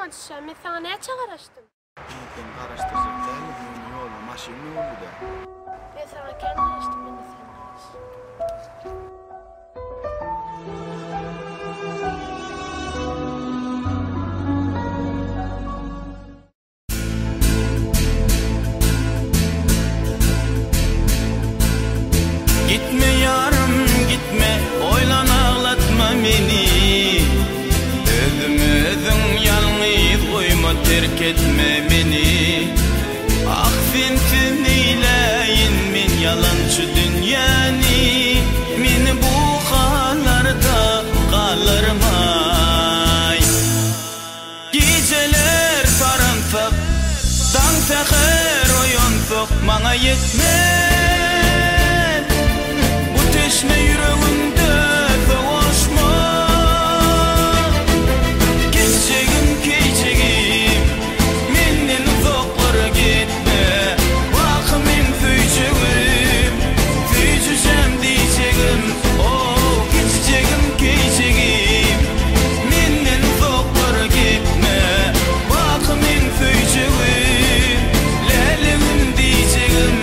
açışa, men sana näçe garaşdym? Ben garaşdyrjak däl, meni ýoluma maşyna boldy-da. Men sana kän garaşdym, men de sen garaş. Gitme yarım gitme, oylan ağlatma meni. Özüm yalnız koyma, terk etme meni. Akfentin eyleyin men yalançı dünyani. Meni bu hallarda kalırmay. Geceler karanlık, dan teher oyuntuk bana yetmez. Bu teşne yüreğimde savaşma. Geçeceğim geçeceğim, menden uzaklara gitme. Bak men söyleyeceğim, söyleyeceğim diyeceğim. Oh, geçeceğim geçeceğim, menden uzaklara gitme. Bak men söyleyeceğim, lalelim diyeceğim.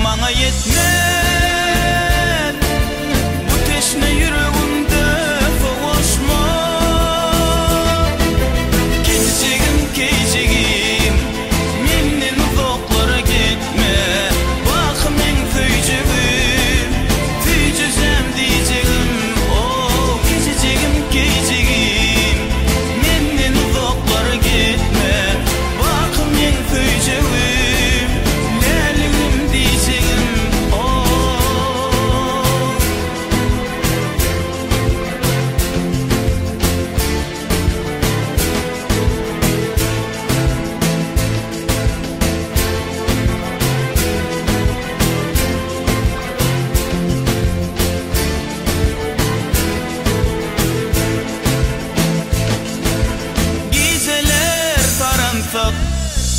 Bana yetmez. Bu teşne yüreğimde savaşma. Geçeceğim geçeceğim, menden uzaklara gitme. Bak men söyleyeceğim, söyleyeceğim diyeceğim. Oh, geçeceğim geçeceğim, menden uzaklara gitme. Bak men söyleyeceğim.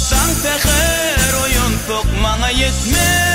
San teher oyun sok bana yetmez.